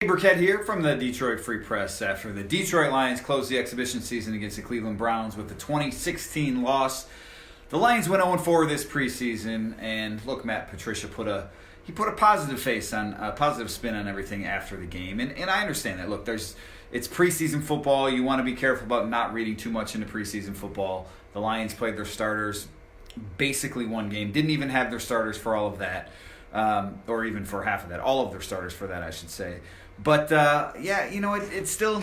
Hey, Burkett here from the Detroit Free Press. After the Detroit Lions closed the exhibition season against the Cleveland Browns with the 2016 loss, the Lions went 0-4 this preseason. And look, Matt Patricia put a positive face on a positive spin on everything after the game. And I understand that. Look, it's preseason football. You want to be careful about not reading too much into preseason football. The Lions played their starters basically one game. Didn't even have their starters for all of that. Or even for half of that. All of their starters for that, I should say. But, it's still,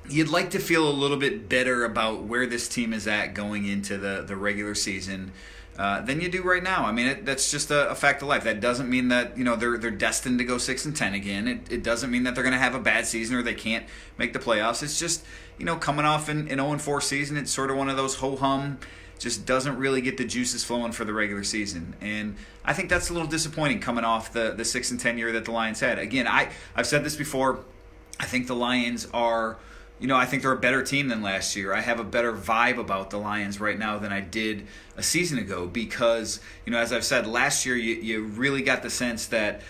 you'd like to feel a little bit better about where this team is at going into the regular season than you do right now. I mean, that's just a fact of life. That doesn't mean that, they're destined to go 6-10 again. It doesn't mean that they're going to have a bad season or they can't make the playoffs. It's just, coming off an 0-4 season, it's sort of one of those ho-hum, just doesn't really get the juices flowing for the regular season. And I think that's a little disappointing coming off the 6-10 year that the Lions had. Again, I've said this before. I think the Lions are, I think they're a better team than last year. I have a better vibe about the Lions right now than I did a season ago because, as I've said, last year you really got the sense that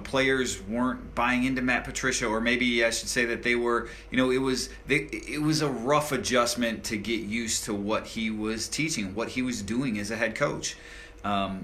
players weren't buying into Matt Patricia, or maybe I should say that they were. It was a rough adjustment to get used to what he was teaching, what he was doing as a head coach. I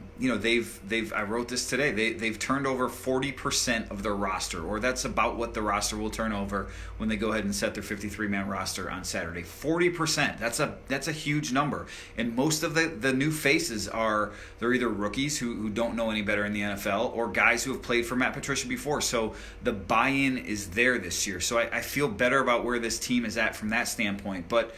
wrote this today. They've turned over 40% of their roster, or that's about what the roster will turn over when they go ahead and set their 53-man roster on Saturday. 40%. That's a huge number. And most of the new faces they're either rookies who don't know any better in the NFL, or guys who have played for Matt Patricia before. So the buy-in is there this year. So I feel better about where this team is at from that standpoint. But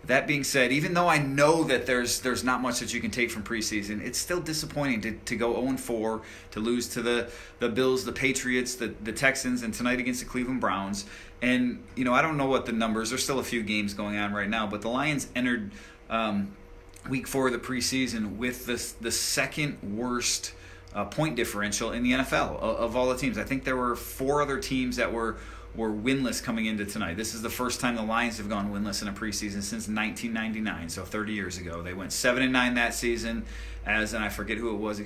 that being said, even though I know that there's not much that you can take from preseason, it's still disappointing to go 0-4, to lose to the Bills, the Patriots, the Texans, and tonight against the Cleveland Browns. And, I don't know what the numbers, there's still a few games going on right now, but the Lions entered week 4 of the preseason with the second worst point differential in the NFL of all the teams. I think there were 4 other teams that were winless coming into tonight. This is the first time the Lions have gone winless in a preseason since 1999, so 30 years ago. They went 7-9 that season, and I forget who it was,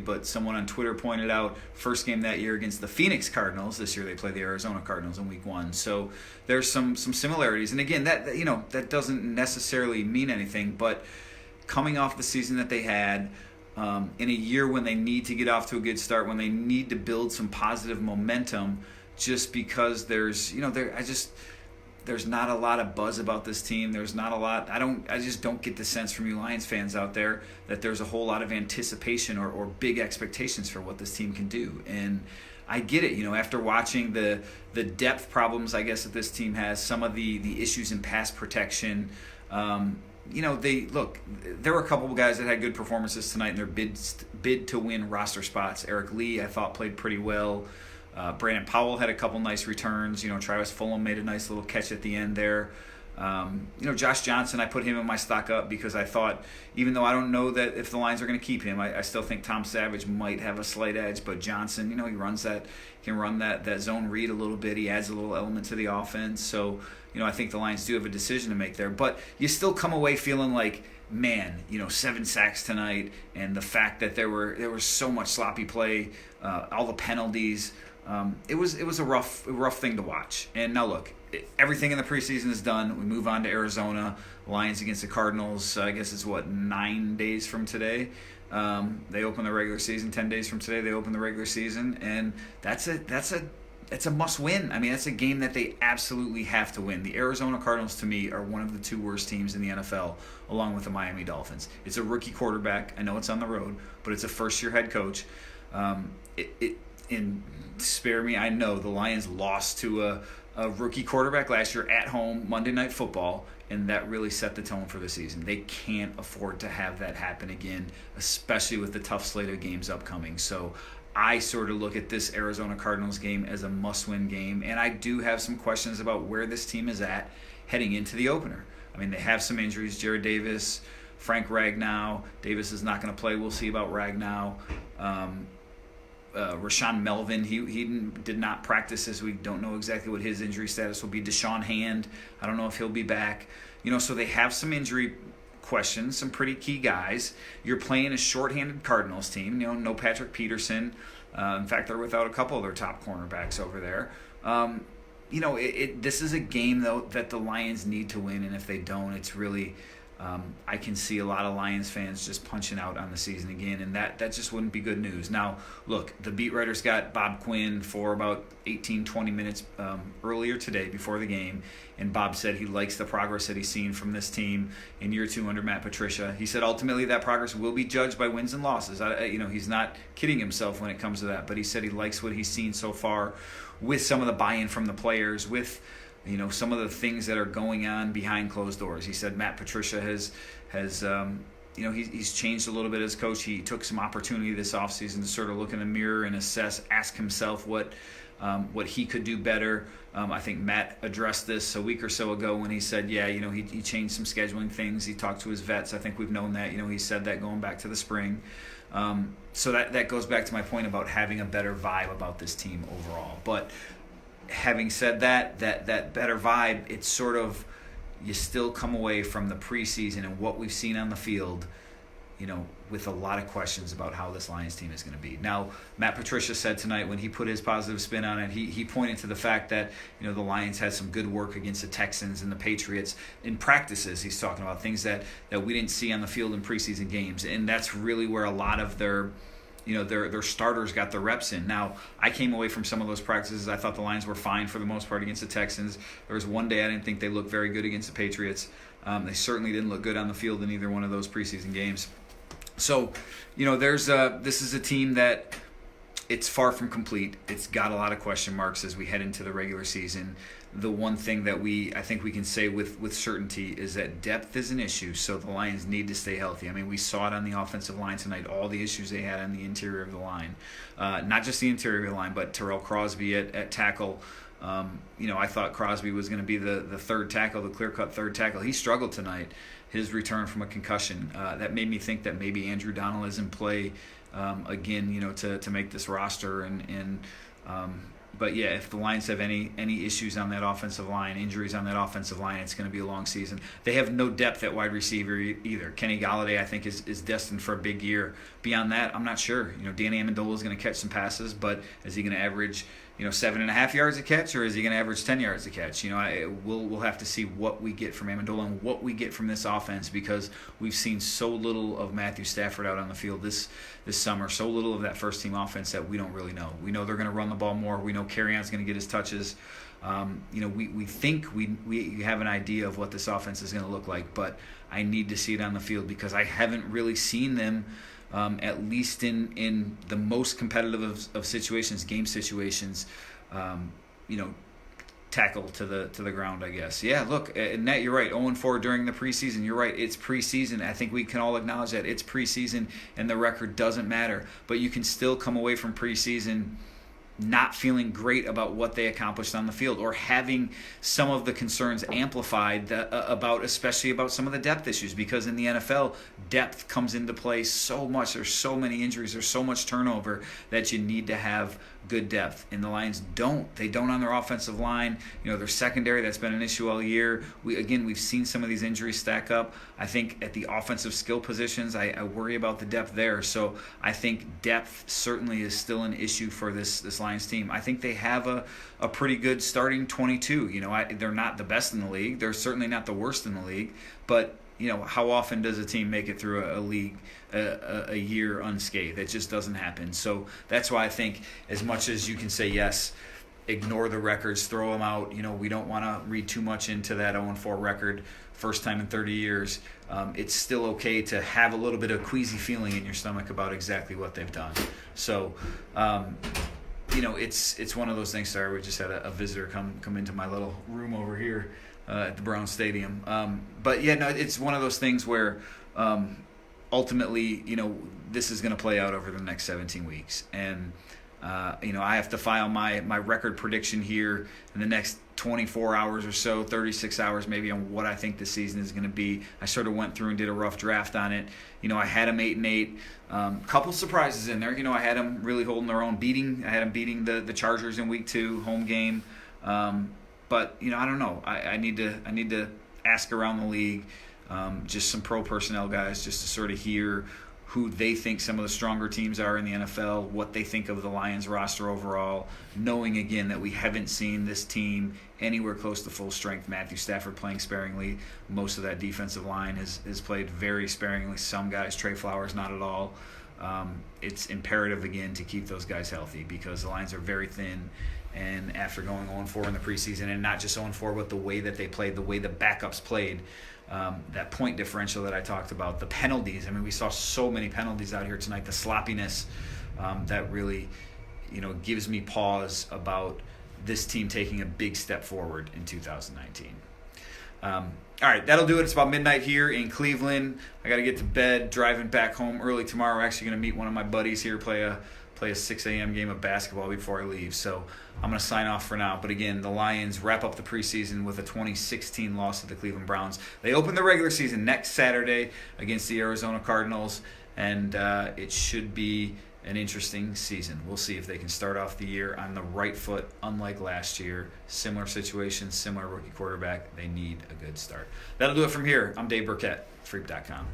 but someone on Twitter pointed out, first game that year against the Phoenix Cardinals. This year they play the Arizona Cardinals in week 1. So there's some similarities. And again, that doesn't necessarily mean anything, but coming off the season that they had, in a year when they need to get off to a good start, when they need to build some positive momentum, just because there's not a lot of buzz about this team. There's not a lot. I just don't get the sense from you Lions fans out there that there's a whole lot of anticipation or big expectations for what this team can do. And I get it, after watching the depth problems, I guess, that this team has, some of the issues in pass protection. There were a couple of guys that had good performances tonight in their bid to win roster spots. Eric Lee, I thought, played pretty well. Brandon Powell had a couple nice returns. Travis Fulgham made a nice little catch at the end there. Josh Johnson, I put him in my stock up because I thought, even though I don't know that if the Lions are going to keep him, I still think Tom Savage might have a slight edge. But Johnson, he can run that zone read a little bit. He adds a little element to the offense. So, I think the Lions do have a decision to make there. But you still come away feeling like, man, 7 sacks tonight, and the fact that there was so much sloppy play, all the penalties. It was a rough thing to watch. And now look, everything in the preseason is done. We move on to Arizona. Lions against the Cardinals. I guess it's 9 days from today. They open the regular season. 10 days from today, they open the regular season, and that's a must win. I mean, that's a game that they absolutely have to win. The Arizona Cardinals, to me, are one of the 2 worst teams in the NFL, along with the Miami Dolphins. It's a rookie quarterback. I know it's on the road, but it's a first-year head coach. And spare me, I know the Lions lost to a rookie quarterback last year at home, Monday Night Football, and that really set the tone for the season. They can't afford to have that happen again, especially with the tough slate of games upcoming. So I sort of look at this Arizona Cardinals game as a must-win game, and I do have some questions about where this team is at heading into the opener. I mean, they have some injuries. Jared Davis, Frank Ragnow. Davis is not going to play. We'll see about Ragnow. Rashawn Melvin, he did not practice this week. Don't know exactly what his injury status will be. Deshaun Hand, I don't know if he'll be back. So they have some injury questions, some pretty key guys. You're playing a shorthanded Cardinals team. No Patrick Peterson. In fact, they're without a couple of their top cornerbacks over there. This is a game, though, that the Lions need to win, and if they don't, it's really I can see a lot of Lions fans just punching out on the season again, and that just wouldn't be good news. Now, look, the beat writers got Bob Quinn for about 18, 20 minutes earlier today before the game, and Bob said he likes the progress that he's seen from this team in year 2 under Matt Patricia. He said ultimately that progress will be judged by wins and losses. He's not kidding himself when it comes to that, but he said he likes what he's seen so far with some of the buy-in from the players, with some of the things that are going on behind closed doors. He said Matt Patricia has he's changed a little bit as coach. He took some opportunity this offseason to sort of look in the mirror and assess, ask himself what he could do better. I think Matt addressed this a week or so ago when he said, he changed some scheduling things. He talked to his vets. I think we've known that. He said that going back to the spring. So that goes back to my point about having a better vibe about this team overall. But having said that better vibe, it's sort of, you still come away from the preseason and what we've seen on the field, with a lot of questions about how this Lions team is going to be. Now, Matt Patricia said tonight when he put his positive spin on it, he pointed to the fact that, the Lions had some good work against the Texans and the Patriots in practices. He's talking about things that we didn't see on the field in preseason games, and that's really where a lot of their starters got the reps in. Now, I came away from some of those practices. I thought the Lions were fine for the most part against the Texans. There was one day I didn't think they looked very good against the Patriots. They certainly didn't look good on the field in either one of those preseason games. So, this is a team that it's far from complete. It's got a lot of question marks as we head into the regular season. The one thing that I think we can say with certainty is that depth is an issue, so the Lions need to stay healthy. I mean, we saw it on the offensive line tonight, all the issues they had on the interior of the line. Not just the interior of the line, but Terrell Crosby at tackle. I thought Crosby was going to be the third tackle, the clear-cut third tackle. He struggled tonight, his return from a concussion. That made me think that maybe Andrew Donald is in play again, to make this roster. But yeah, if the Lions have any issues on that offensive line, injuries on that offensive line, it's going to be a long season. They have no depth at wide receiver either. Kenny Golladay, I think, is destined for a big year. Beyond that, I'm not sure. Danny Amendola is going to catch some passes, but is he going to average 7.5 yards a catch, or is he going to average 10 yards a catch? We'll have to see what we get from Amendola and what we get from this offense, because we've seen so little of Matthew Stafford out on the field this summer, so little of that first team offense that we don't really know. We know they're going to run the ball more. We know Kerryon's going to get his touches. We think we have an idea of what this offense is going to look like, but I need to see it on the field because I haven't really seen them. At least in the most competitive of situations, game situations, tackle to the ground, I guess. Yeah, look, Nat, you're right. 0-4 during the preseason. You're right. It's preseason. I think we can all acknowledge that. It's preseason, and the record doesn't matter. But you can still come away from preseason not feeling great about what they accomplished on the field, or having some of the concerns amplified especially about some of the depth issues, because in the NFL, depth comes into play so much. There's so many injuries, there's so much turnover that you need to have good depth, and the Lions don't. They don't on their offensive line. Their secondary, that's been an issue all year. We've seen some of these injuries stack up. I think at the offensive skill positions, I worry about the depth there. So I think depth certainly is still an issue for this Lions team. I think they have a pretty good starting 22. They're not the best in the league. They're certainly not the worst in the league. But how often does a team make it through a league a year unscathed? It just doesn't happen. So that's why I think, as much as you can say yes, ignore the records, throw them out. We don't want to read too much into that 0-4 record, first time in 30 years. It's still okay to have a little bit of queasy feeling in your stomach about exactly what they've done. So, it's one of those things. Sorry, we just had a visitor come into my little room over here at the Brown Stadium. But yeah, no, it's one of those things where ultimately, this is going to play out over the next 17 weeks. And, I have to file my record prediction here in the next 24 hours or so, 36 hours maybe, on what I think the season is going to be. I sort of went through and did a rough draft on it. I had them 8-8. Couple surprises in there. I had them really holding their own, I had them beating the Chargers in week 2, home game. But I don't know. I need to ask around the league, just some pro personnel guys, just to sort of hear who they think some of the stronger teams are in the NFL, what they think of the Lions roster overall, knowing again that we haven't seen this team anywhere close to full strength. Matthew Stafford playing sparingly. Most of that defensive line has played very sparingly. Some guys, Trey Flowers, not at all. It's imperative again to keep those guys healthy because the Lions are very thin. And after going 0-4 in the preseason, and not just 0-4, but the way that they played, the way the backups played, that point differential that I talked about, the penalties. I mean, we saw so many penalties out here tonight. The sloppiness that really, gives me pause about this team taking a big step forward in 2019. All right, that'll do it. It's about midnight here in Cleveland. I got to get to bed. Driving back home early tomorrow. We're actually going to meet one of my buddies here, play a 6 a.m. game of basketball before I leave. So I'm going to sign off for now. But again, the Lions wrap up the preseason with a 2016 loss to the Cleveland Browns. They open the regular season next Saturday against the Arizona Cardinals, and it should be an interesting season. We'll see if they can start off the year on the right foot, unlike last year. Similar situation, similar rookie quarterback. They need a good start. That'll do it from here. I'm Dave Burkett, Freep.com.